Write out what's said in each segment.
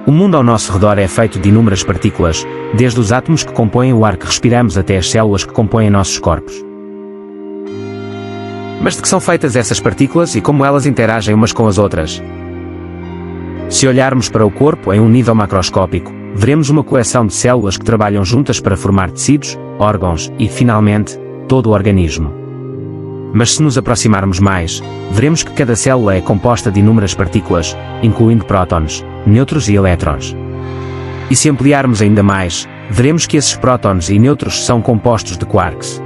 O mundo ao nosso redor é feito de inúmeras partículas, desde os átomos que compõem o ar que respiramos até as células que compõem nossos corpos. Mas de que são feitas essas partículas e como elas interagem umas com as outras? Se olharmos para o corpo em um nível macroscópico, veremos uma coleção de células que trabalham juntas para formar tecidos, órgãos e, finalmente, todo o organismo. Mas se nos aproximarmos mais, veremos que cada célula é composta de inúmeras partículas, incluindo prótons, nêutrons e elétrons. E se ampliarmos ainda mais, veremos que esses prótons e nêutrons são compostos de quarks.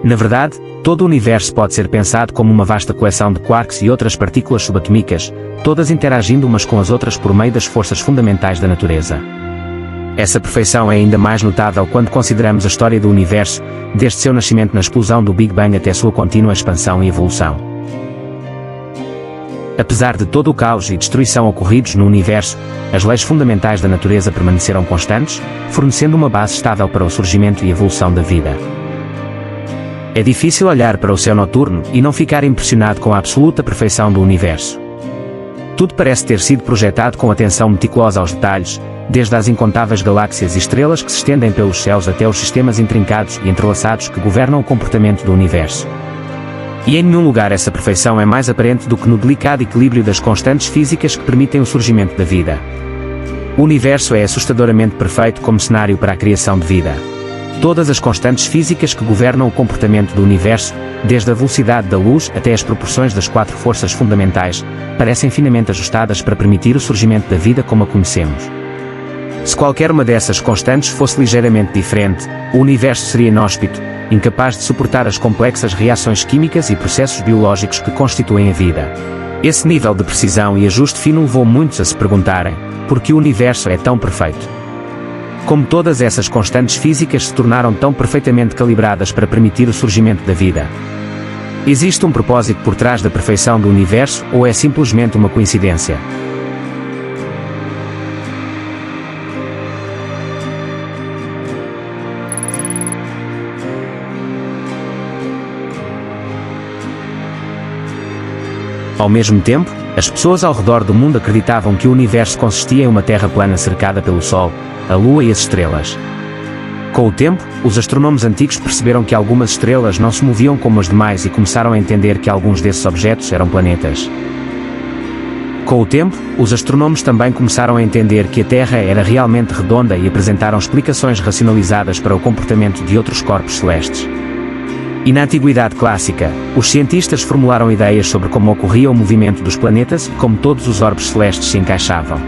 Na verdade, todo o universo pode ser pensado como uma vasta coleção de quarks e outras partículas subatômicas, todas interagindo umas com as outras por meio das forças fundamentais da natureza. Essa perfeição é ainda mais notável quando consideramos a história do universo, desde seu nascimento na explosão do Big Bang até sua contínua expansão e evolução. Apesar de todo o caos e destruição ocorridos no universo, as leis fundamentais da natureza permaneceram constantes, fornecendo uma base estável para o surgimento e evolução da vida. É difícil olhar para o céu noturno e não ficar impressionado com a absoluta perfeição do universo. Tudo parece ter sido projetado com atenção meticulosa aos detalhes, desde as incontáveis galáxias e estrelas que se estendem pelos céus até os sistemas intrincados e entrelaçados que governam o comportamento do universo. E em nenhum lugar essa perfeição é mais aparente do que no delicado equilíbrio das constantes físicas que permitem o surgimento da vida. O universo é assustadoramente perfeito como cenário para a criação de vida. Todas as constantes físicas que governam o comportamento do universo, desde a velocidade da luz até as proporções das 4 forças fundamentais, parecem finamente ajustadas para permitir o surgimento da vida como a conhecemos. Se qualquer uma dessas constantes fosse ligeiramente diferente, o universo seria inóspito, incapaz de suportar as complexas reações químicas e processos biológicos que constituem a vida. Esse nível de precisão e ajuste fino levou muitos a se perguntarem: por que o universo é tão perfeito? Como todas essas constantes físicas se tornaram tão perfeitamente calibradas para permitir o surgimento da vida? Existe um propósito por trás da perfeição do universo ou é simplesmente uma coincidência? Ao mesmo tempo, as pessoas ao redor do mundo acreditavam que o universo consistia em uma terra plana cercada pelo Sol, a Lua e as estrelas. Com o tempo, os astrónomos antigos perceberam que algumas estrelas não se moviam como as demais e começaram a entender que alguns desses objetos eram planetas. Com o tempo, os astrónomos também começaram a entender que a Terra era realmente redonda e apresentaram explicações racionalizadas para o comportamento de outros corpos celestes. E na Antiguidade Clássica, os cientistas formularam ideias sobre como ocorria o movimento dos planetas e como todos os orbes celestes se encaixavam.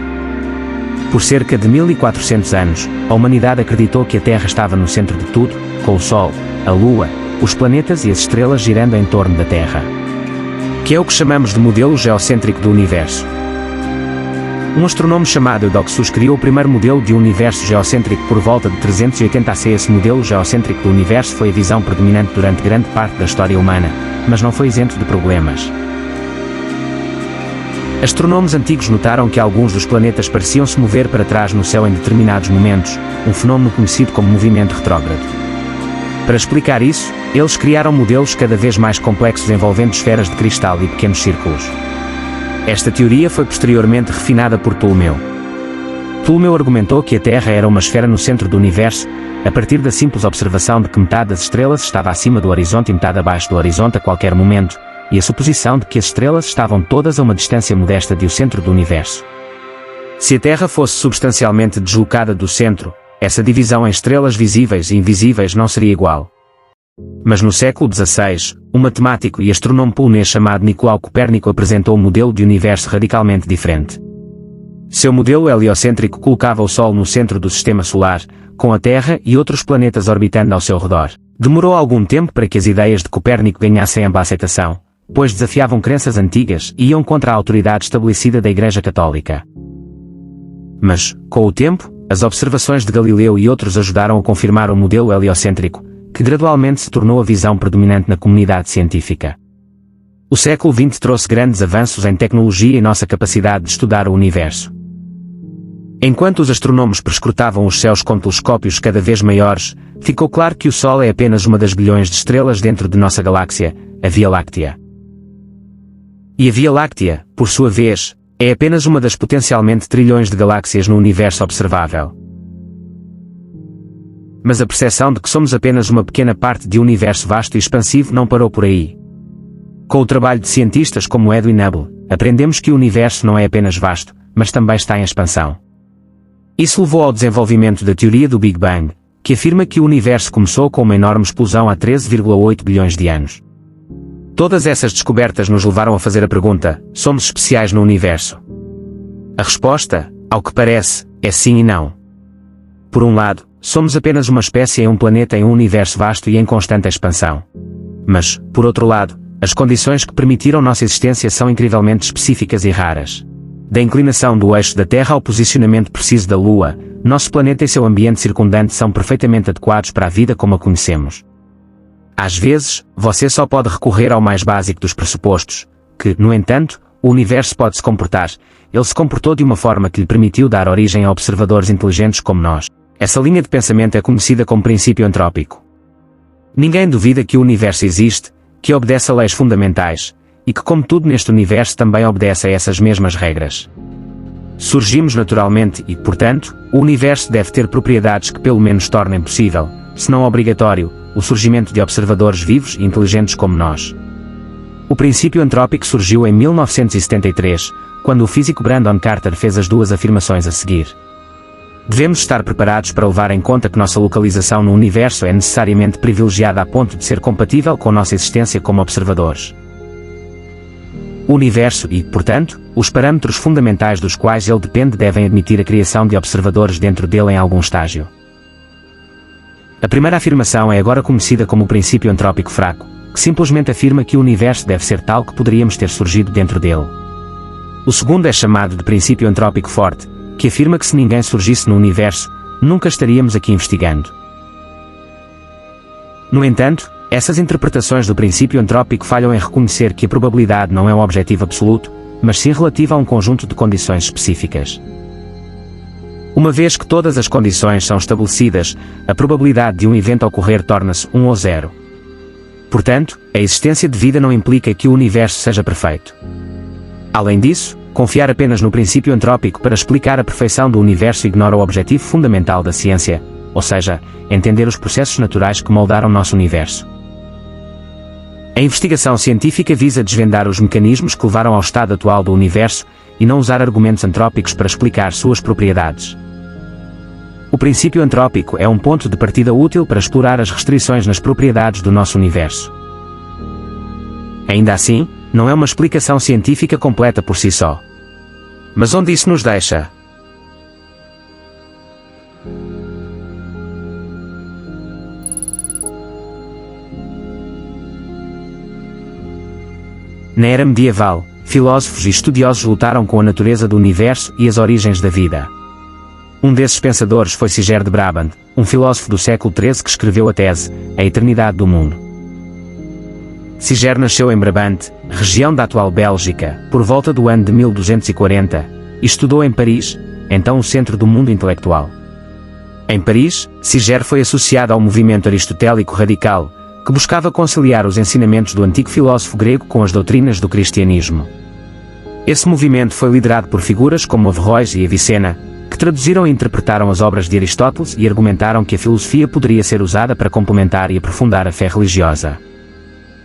Por cerca de 1400 anos, a humanidade acreditou que a Terra estava no centro de tudo, com o Sol, a Lua, os planetas e as estrelas girando em torno da Terra. Que é o que chamamos de modelo geocêntrico do universo. Um astrónomo chamado Eudoxus criou o primeiro modelo de um universo geocêntrico por volta de 380 AC. Esse modelo geocêntrico do universo foi a visão predominante durante grande parte da história humana, mas não foi isento de problemas. Astrónomos antigos notaram que alguns dos planetas pareciam se mover para trás no céu em determinados momentos, um fenómeno conhecido como movimento retrógrado. Para explicar isso, eles criaram modelos cada vez mais complexos envolvendo esferas de cristal e pequenos círculos. Esta teoria foi posteriormente refinada por Ptolomeu. Ptolomeu argumentou que a Terra era uma esfera no centro do universo, a partir da simples observação de que metade das estrelas estava acima do horizonte e metade abaixo do horizonte a qualquer momento, e a suposição de que as estrelas estavam todas a uma distância modesta do centro do universo. Se a Terra fosse substancialmente deslocada do centro, essa divisão em estrelas visíveis e invisíveis não seria igual. Mas no século XVI, um matemático e astrónomo polonês chamado Nicolau Copérnico apresentou um modelo de universo radicalmente diferente. Seu modelo heliocêntrico colocava o Sol no centro do Sistema Solar, com a Terra e outros planetas orbitando ao seu redor. Demorou algum tempo para que as ideias de Copérnico ganhassem ampla aceitação, pois desafiavam crenças antigas e iam contra a autoridade estabelecida da Igreja Católica. Mas, com o tempo, as observações de Galileu e outros ajudaram a confirmar o modelo heliocêntrico, que gradualmente se tornou a visão predominante na comunidade científica. O século XX trouxe grandes avanços em tecnologia e nossa capacidade de estudar o universo. Enquanto os astrónomos perscrutavam os céus com telescópios cada vez maiores, ficou claro que o Sol é apenas uma das bilhões de estrelas dentro de nossa galáxia, a Via Láctea. E a Via Láctea, por sua vez, É apenas uma das potencialmente trilhões de galáxias no universo observável. Mas a percepção de que somos apenas uma pequena parte de um universo vasto e expansivo não parou por aí. Com o trabalho de cientistas como Edwin Hubble, aprendemos que o universo não é apenas vasto, mas também está em expansão. Isso levou ao desenvolvimento da teoria do Big Bang, que afirma que o universo começou com uma enorme explosão há 13,8 bilhões de anos. Todas essas descobertas nos levaram a fazer a pergunta: somos especiais no universo? A resposta, ao que parece, é sim e não. Por um lado, somos apenas uma espécie em um planeta em um universo vasto e em constante expansão. Mas, por outro lado, as condições que permitiram nossa existência são incrivelmente específicas e raras. Da inclinação do eixo da Terra ao posicionamento preciso da Lua, nosso planeta e seu ambiente circundante são perfeitamente adequados para a vida como a conhecemos. Às vezes, você só pode recorrer ao mais básico dos pressupostos, que, no entanto, o universo pode se comportar. Ele se comportou de uma forma que lhe permitiu dar origem a observadores inteligentes como nós. Essa linha de pensamento é conhecida como princípio antrópico. Ninguém duvida que o universo existe, que obedece a leis fundamentais, e que como tudo neste universo também obedece a essas mesmas regras. Surgimos naturalmente e, portanto, o universo deve ter propriedades que pelo menos tornem possível, se não obrigatório, o surgimento de observadores vivos e inteligentes como nós. O princípio antrópico surgiu em 1973, quando o físico Brandon Carter fez as duas afirmações a seguir. Devemos estar preparados para levar em conta que nossa localização no universo é necessariamente privilegiada a ponto de ser compatível com nossa existência como observadores. O universo e, portanto, os parâmetros fundamentais dos quais ele depende devem admitir a criação de observadores dentro dele em algum estágio. A primeira afirmação é agora conhecida como o princípio antrópico fraco, que simplesmente afirma que o universo deve ser tal que poderíamos ter surgido dentro dele. O segundo é chamado de princípio antrópico forte, que afirma que se ninguém surgisse no universo, nunca estaríamos aqui investigando. No entanto, essas interpretações do princípio antrópico falham em reconhecer que a probabilidade não é um objetivo absoluto, mas sim relativa a um conjunto de condições específicas. Uma vez que todas as condições são estabelecidas, a probabilidade de um evento ocorrer torna-se 1 ou 0. Portanto, a existência de vida não implica que o universo seja perfeito. Além disso, confiar apenas no princípio antrópico para explicar a perfeição do universo ignora o objetivo fundamental da ciência, ou seja, entender os processos naturais que moldaram nosso universo. A investigação científica visa desvendar os mecanismos que levaram ao estado atual do universo e não usar argumentos antrópicos para explicar suas propriedades. O princípio antrópico é um ponto de partida útil para explorar as restrições nas propriedades do nosso universo. Ainda assim, não é uma explicação científica completa por si só. Mas onde isso nos deixa? Na era medieval, filósofos e estudiosos lutaram com a natureza do universo e as origens da vida. Um desses pensadores foi Siger de Brabant, um filósofo do século XIII que escreveu a tese A Eternidade do Mundo. Siger nasceu em Brabant, região da atual Bélgica, por volta do ano de 1240, e estudou em Paris, então o centro do mundo intelectual. Em Paris, Siger foi associado ao movimento aristotélico radical, que buscava conciliar os ensinamentos do antigo filósofo grego com as doutrinas do cristianismo. Esse movimento foi liderado por figuras como Averroes e Avicena, que traduziram e interpretaram as obras de Aristóteles e argumentaram que a filosofia poderia ser usada para complementar e aprofundar a fé religiosa.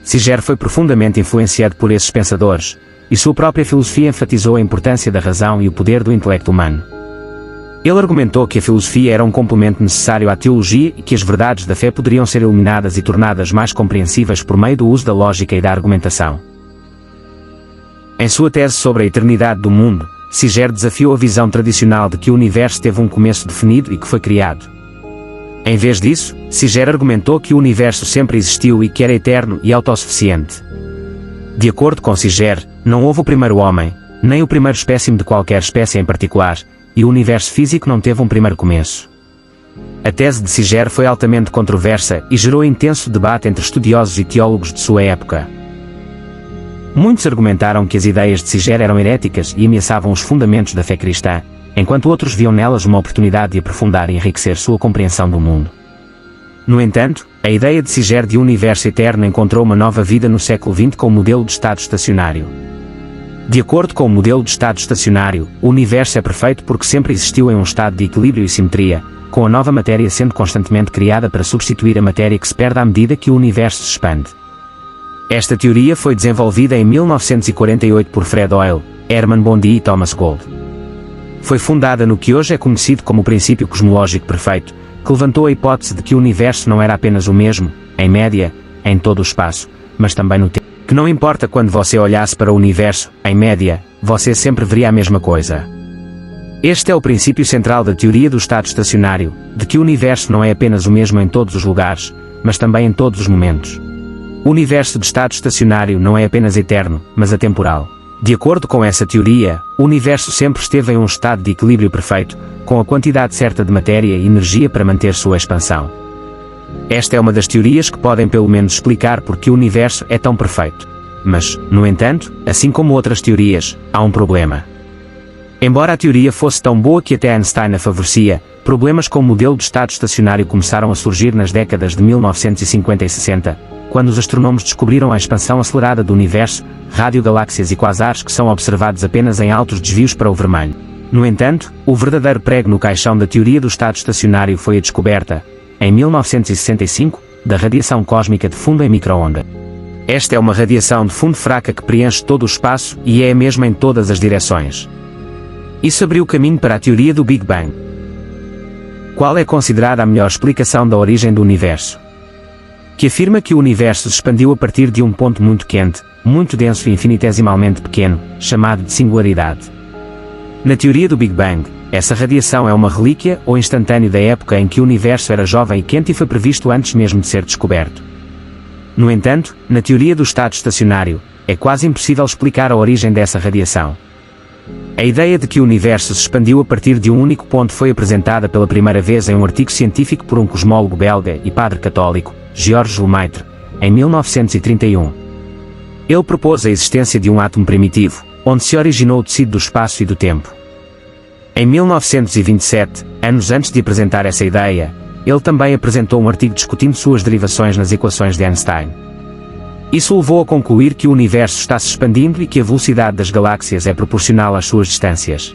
Siger foi profundamente influenciado por esses pensadores, e sua própria filosofia enfatizou a importância da razão e o poder do intelecto humano. Ele argumentou que a filosofia era um complemento necessário à teologia e que as verdades da fé poderiam ser iluminadas e tornadas mais compreensíveis por meio do uso da lógica e da argumentação. Em sua tese sobre a eternidade do mundo, Siger desafiou a visão tradicional de que o universo teve um começo definido e que foi criado. Em vez disso, Siger argumentou que o universo sempre existiu e que era eterno e autossuficiente. De acordo com Siger, não houve o primeiro homem, nem o primeiro espécime de qualquer espécie em particular, e o universo físico não teve um primeiro começo. A tese de Siger foi altamente controversa e gerou intenso debate entre estudiosos e teólogos de sua época. Muitos argumentaram que as ideias de Siger eram heréticas e ameaçavam os fundamentos da fé cristã, enquanto outros viam nelas uma oportunidade de aprofundar e enriquecer sua compreensão do mundo. No entanto, a ideia de Siger de um universo eterno encontrou uma nova vida no século XX com o modelo de estado estacionário. De acordo com o modelo de estado estacionário, o universo é perfeito porque sempre existiu em um estado de equilíbrio e simetria, com a nova matéria sendo constantemente criada para substituir a matéria que se perde à medida que o universo se expande. Esta teoria foi desenvolvida em 1948 por Fred Hoyle, Hermann Bondi e Thomas Gold. Foi fundada no que hoje é conhecido como o princípio cosmológico perfeito, que levantou a hipótese de que o universo não era apenas o mesmo, em média, em todo o espaço, mas também no tempo. Que não importa quando você olhasse para o universo, em média, você sempre veria a mesma coisa. Este é o princípio central da teoria do estado estacionário, de que o universo não é apenas o mesmo em todos os lugares, mas também em todos os momentos. O universo de estado estacionário não é apenas eterno, mas atemporal. De acordo com essa teoria, o universo sempre esteve em um estado de equilíbrio perfeito, com a quantidade certa de matéria e energia para manter sua expansão. Esta é uma das teorias que podem pelo menos explicar por que o universo é tão perfeito. Mas, no entanto, assim como outras teorias, há um problema. Embora a teoria fosse tão boa que até Einstein a favorecia, problemas com o modelo de estado estacionário começaram a surgir nas décadas de 1950 e 60, quando os astrónomos descobriram a expansão acelerada do universo, radiogaláxias e quasares que são observados apenas em altos desvios para o vermelho. No entanto, o verdadeiro prego no caixão da teoria do estado estacionário foi a descoberta, em 1965, da radiação cósmica de fundo em micro-onda. Esta é uma radiação de fundo fraca que preenche todo o espaço e é a mesma em todas as direções. Isso abriu o caminho para a teoria do Big Bang. Qual é considerada a melhor explicação da origem do universo? Que afirma que o universo se expandiu a partir de um ponto muito quente, muito denso e infinitesimalmente pequeno, chamado de singularidade. Na teoria do Big Bang, essa radiação é uma relíquia ou instantâneo da época em que o universo era jovem e quente e foi previsto antes mesmo de ser descoberto. No entanto, na teoria do estado estacionário, é quase impossível explicar a origem dessa radiação. A ideia de que o universo se expandiu a partir de um único ponto foi apresentada pela primeira vez em um artigo científico por um cosmólogo belga e padre católico, Georges Lemaitre, em 1931. Ele propôs a existência de um átomo primitivo, onde se originou o tecido do espaço e do tempo. Em 1927, anos antes de apresentar essa ideia, ele também apresentou um artigo discutindo suas derivações nas equações de Einstein. Isso o levou a concluir que o universo está se expandindo e que a velocidade das galáxias é proporcional às suas distâncias.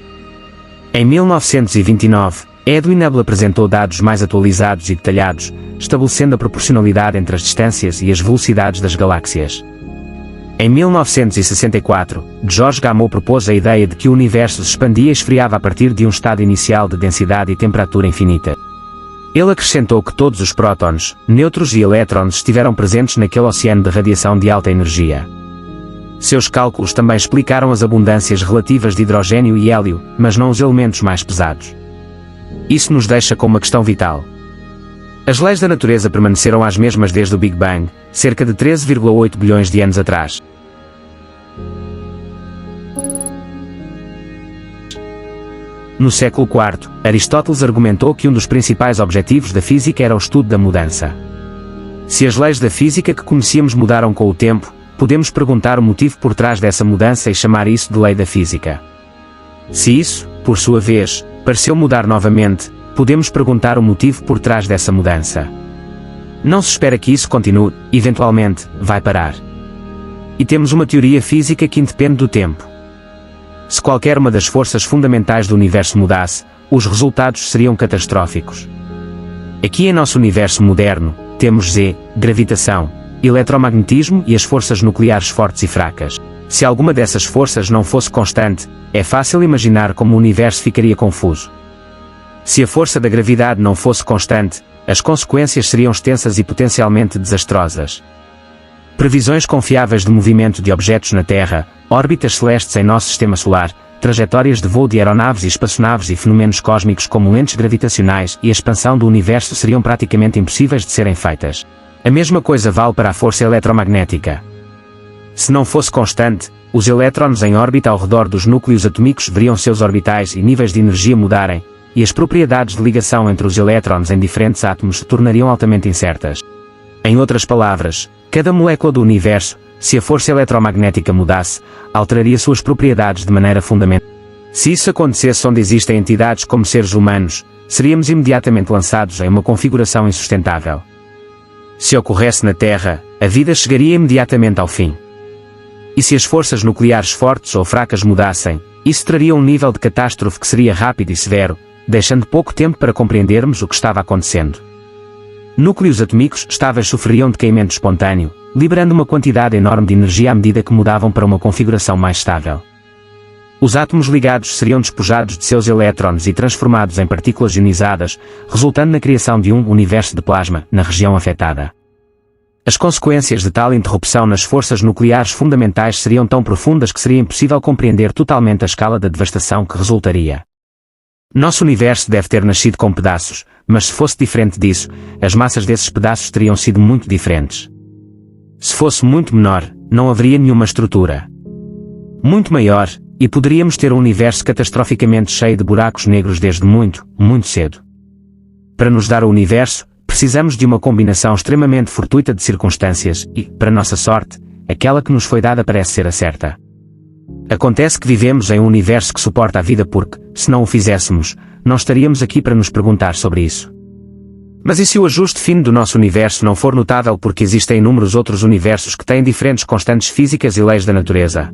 Em 1929, Edwin Hubble apresentou dados mais atualizados e detalhados, estabelecendo a proporcionalidade entre as distâncias e as velocidades das galáxias. Em 1964, Georges Gamow propôs a ideia de que o universo se expandia e esfriava a partir de um estado inicial de densidade e temperatura infinita. Ele acrescentou que todos os prótons, nêutrons e elétrons estiveram presentes naquele oceano de radiação de alta energia. Seus cálculos também explicaram as abundâncias relativas de hidrogênio e hélio, mas não os elementos mais pesados. Isso nos deixa com uma questão vital. As leis da natureza permaneceram as mesmas desde o Big Bang, cerca de 13,8 bilhões de anos atrás. No século IV, Aristóteles argumentou que um dos principais objetivos da física era o estudo da mudança. Se as leis da física que conhecíamos mudaram com o tempo, podemos perguntar o motivo por trás dessa mudança e chamar isso de lei da física. Se isso, por sua vez, pareceu mudar novamente, podemos perguntar o motivo por trás dessa mudança. Não se espera que isso continue, eventualmente, vai parar. E temos uma teoria física que independe do tempo. Se qualquer uma das forças fundamentais do universo mudasse, os resultados seriam catastróficos. Aqui em nosso universo moderno, temos Z, gravitação, eletromagnetismo e as forças nucleares fortes e fracas. Se alguma dessas forças não fosse constante, é fácil imaginar como o universo ficaria confuso. Se a força da gravidade não fosse constante, as consequências seriam extensas e potencialmente desastrosas. Previsões confiáveis de movimento de objetos na Terra, órbitas celestes em nosso sistema solar, trajetórias de voo de aeronaves e espaçonaves e fenômenos cósmicos como lentes gravitacionais e a expansão do universo seriam praticamente impossíveis de serem feitas. A mesma coisa vale para a força eletromagnética. Se não fosse constante, os elétrons em órbita ao redor dos núcleos atômicos veriam seus orbitais e níveis de energia mudarem, e as propriedades de ligação entre os elétrons em diferentes átomos se tornariam altamente incertas. Em outras palavras, cada molécula do universo, se a força eletromagnética mudasse, alteraria suas propriedades de maneira fundamental. Se isso acontecesse onde existem entidades como seres humanos, seríamos imediatamente lançados em uma configuração insustentável. Se ocorresse na Terra, a vida chegaria imediatamente ao fim. E se as forças nucleares fortes ou fracas mudassem, isso traria um nível de catástrofe que seria rápido e severo, deixando pouco tempo para compreendermos o que estava acontecendo. Núcleos atômicos estáveis sofreriam de decaimento espontâneo, liberando uma quantidade enorme de energia à medida que mudavam para uma configuração mais estável. Os átomos ligados seriam despojados de seus elétrons e transformados em partículas ionizadas, resultando na criação de um universo de plasma na região afetada. As consequências de tal interrupção nas forças nucleares fundamentais seriam tão profundas que seria impossível compreender totalmente a escala da devastação que resultaria. Nosso universo deve ter nascido com pedaços, mas se fosse diferente disso, as massas desses pedaços teriam sido muito diferentes. Se fosse muito menor, não haveria nenhuma estrutura. Muito maior, e poderíamos ter um universo catastroficamente cheio de buracos negros desde muito, muito cedo. Para nos dar o universo, precisamos de uma combinação extremamente fortuita de circunstâncias e, para nossa sorte, aquela que nos foi dada parece ser a certa. Acontece que vivemos em um universo que suporta a vida porque, se não o fizéssemos, não estaríamos aqui para nos perguntar sobre isso. Mas e se o ajuste fino do nosso universo não for notável porque existem inúmeros outros universos que têm diferentes constantes físicas e leis da natureza?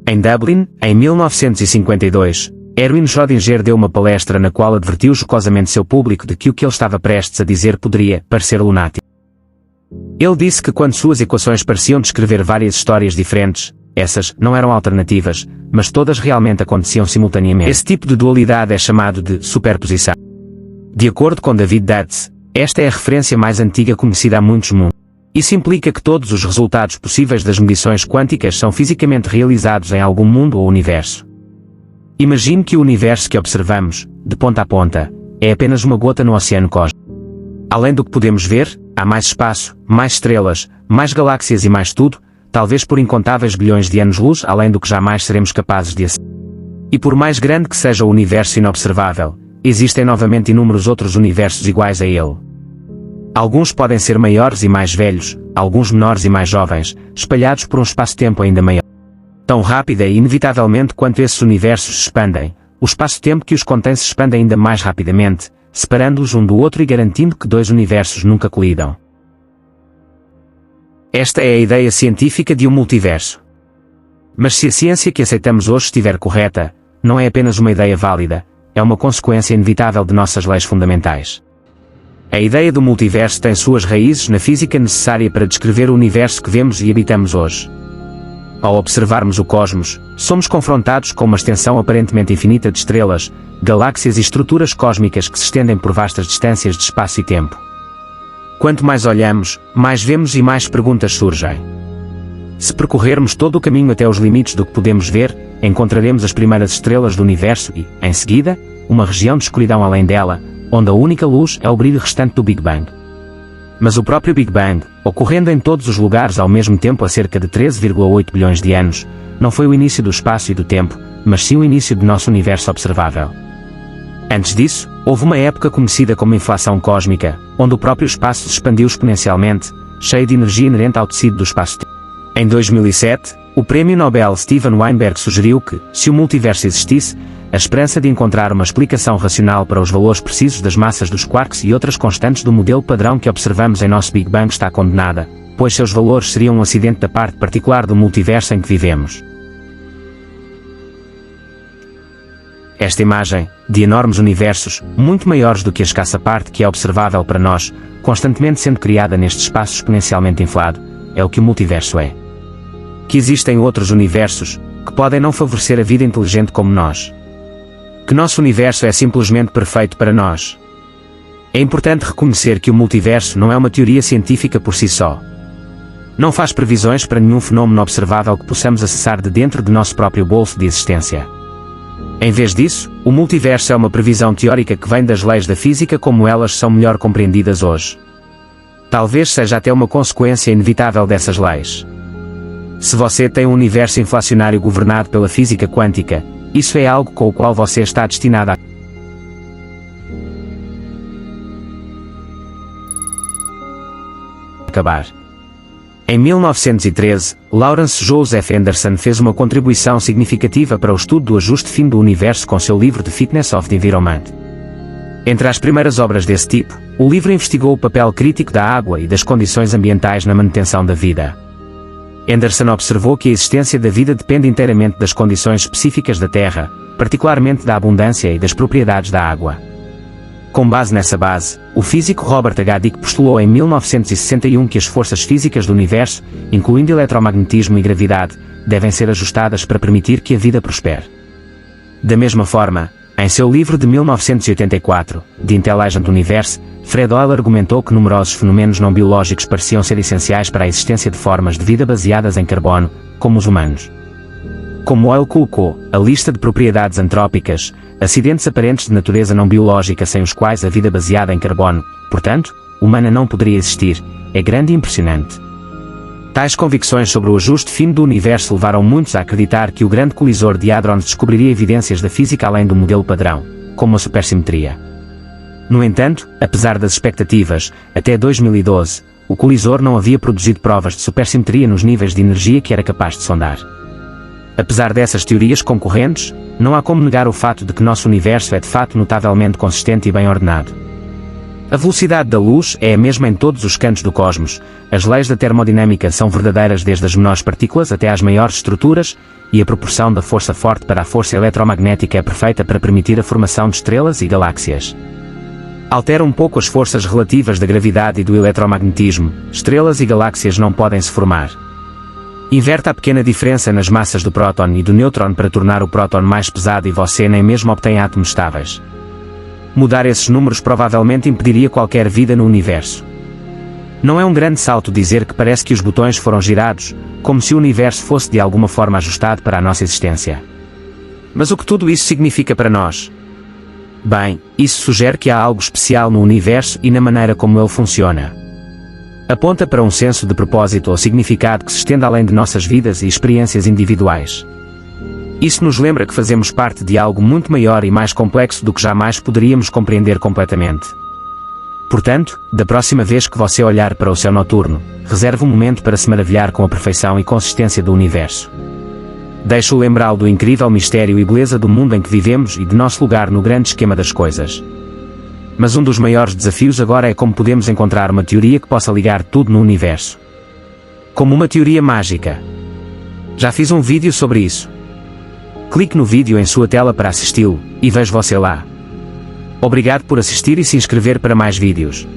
Em Dublin, em 1952, Erwin Schrödinger deu uma palestra na qual advertiu jocosamente seu público de que o que ele estava prestes a dizer poderia parecer lunático. Ele disse que quando suas equações pareciam descrever várias histórias diferentes, essas não eram alternativas, mas todas realmente aconteciam simultaneamente. Esse tipo de dualidade é chamado de superposição. De acordo com David Dutz, esta é a referência mais antiga conhecida há muitos mundos. Isso implica que todos os resultados possíveis das medições quânticas são fisicamente realizados em algum mundo ou universo. Imagine que o universo que observamos, de ponta a ponta, é apenas uma gota no oceano cósmico. Além do que podemos ver, há mais espaço, mais estrelas, mais galáxias e mais tudo, talvez por incontáveis bilhões de anos-luz além do que jamais seremos capazes de acessar. E por mais grande que seja o universo inobservável, existem novamente inúmeros outros universos iguais a ele. Alguns podem ser maiores e mais velhos, alguns menores e mais jovens, espalhados por um espaço-tempo ainda maior. Tão rápida e inevitavelmente quanto esses universos se expandem, o espaço-tempo que os contém se expande ainda mais rapidamente, separando-os um do outro e garantindo que dois universos nunca colidam. Esta é a ideia científica de um multiverso. Mas se a ciência que aceitamos hoje estiver correta, não é apenas uma ideia válida, é uma consequência inevitável de nossas leis fundamentais. A ideia do multiverso tem suas raízes na física necessária para descrever o universo que vemos e habitamos hoje. Ao observarmos o cosmos, somos confrontados com uma extensão aparentemente infinita de estrelas, galáxias e estruturas cósmicas que se estendem por vastas distâncias de espaço e tempo. Quanto mais olhamos, mais vemos e mais perguntas surgem. Se percorrermos todo o caminho até os limites do que podemos ver, encontraremos as primeiras estrelas do universo e, em seguida, uma região de escuridão além dela, onde a única luz é o brilho restante do Big Bang. Mas o próprio Big Bang, ocorrendo em todos os lugares ao mesmo tempo há cerca de 13,8 bilhões de anos, não foi o início do espaço e do tempo, mas sim o início do nosso universo observável. Antes disso, houve uma época conhecida como inflação cósmica, onde o próprio espaço se expandiu exponencialmente, cheio de energia inerente ao tecido do espaço-tempo. Em 2007, o Prêmio Nobel Steven Weinberg sugeriu que, se o multiverso existisse, a esperança de encontrar uma explicação racional para os valores precisos das massas dos quarks e outras constantes do modelo padrão que observamos em nosso Big Bang está condenada, pois seus valores seriam um acidente da parte particular do multiverso em que vivemos. Esta imagem, de enormes universos, muito maiores do que a escassa parte que é observável para nós, constantemente sendo criada neste espaço exponencialmente inflado, é o que o multiverso é. Que existem outros universos, que podem não favorecer a vida inteligente como nós. Que nosso universo é simplesmente perfeito para nós. É importante reconhecer que o multiverso não é uma teoria científica por si só. Não faz previsões para nenhum fenômeno observável que possamos acessar de dentro de nosso próprio bolso de existência. Em vez disso, o multiverso é uma previsão teórica que vem das leis da física como elas são melhor compreendidas hoje. Talvez seja até uma consequência inevitável dessas leis. Se você tem um universo inflacionário governado pela física quântica, isso é algo com o qual você está destinado a acabar. Em 1913, Lawrence Joseph Anderson fez uma contribuição significativa para o estudo do ajuste fino do universo com seu livro The Fitness of the Environment. Entre as primeiras obras desse tipo, o livro investigou o papel crítico da água e das condições ambientais na manutenção da vida. Anderson observou que a existência da vida depende inteiramente das condições específicas da Terra, particularmente da abundância e das propriedades da água. Com base nessa base, o físico Robert H. Dicke postulou em 1961 que as forças físicas do universo, incluindo eletromagnetismo e gravidade, devem ser ajustadas para permitir que a vida prospere. Da mesma forma, em seu livro de 1984, The Intelligent Universe, Fred Hoyle argumentou que numerosos fenômenos não biológicos pareciam ser essenciais para a existência de formas de vida baseadas em carbono, como os humanos. Como Hoyle colocou, a lista de propriedades antrópicas, acidentes aparentes de natureza não biológica sem os quais a vida baseada em carbono, portanto, humana não poderia existir, é grande e impressionante. Tais convicções sobre o ajuste fino do universo levaram muitos a acreditar que o grande colisor de hadrons descobriria evidências da física além do modelo padrão, como a supersimetria. No entanto, apesar das expectativas, até 2012, o colisor não havia produzido provas de supersimetria nos níveis de energia que era capaz de sondar. Apesar dessas teorias concorrentes, não há como negar o fato de que nosso universo é de fato notavelmente consistente e bem ordenado. A velocidade da luz é a mesma em todos os cantos do cosmos, as leis da termodinâmica são verdadeiras desde as menores partículas até às maiores estruturas, e a proporção da força forte para a força eletromagnética é perfeita para permitir a formação de estrelas e galáxias. Altera um pouco as forças relativas da gravidade e do eletromagnetismo, estrelas e galáxias não podem se formar. Inverta a pequena diferença nas massas do próton e do nêutron para tornar o próton mais pesado e você nem mesmo obtém átomos estáveis. Mudar esses números provavelmente impediria qualquer vida no universo. Não é um grande salto dizer que parece que os botões foram girados, como se o universo fosse de alguma forma ajustado para a nossa existência. Mas o que tudo isso significa para nós? Bem, isso sugere que há algo especial no universo e na maneira como ele funciona. Aponta para um senso de propósito ou significado que se estende além de nossas vidas e experiências individuais. Isso nos lembra que fazemos parte de algo muito maior e mais complexo do que jamais poderíamos compreender completamente. Portanto, da próxima vez que você olhar para o céu noturno, reserve um momento para se maravilhar com a perfeição e consistência do universo. Deixe-o lembrá-lo do incrível mistério e beleza do mundo em que vivemos e de nosso lugar no grande esquema das coisas. Mas um dos maiores desafios agora é como podemos encontrar uma teoria que possa ligar tudo no universo. Como uma teoria mágica. Já fiz um vídeo sobre isso. Clique no vídeo em sua tela para assisti-lo, e vejo você lá. Obrigado por assistir e se inscrever para mais vídeos.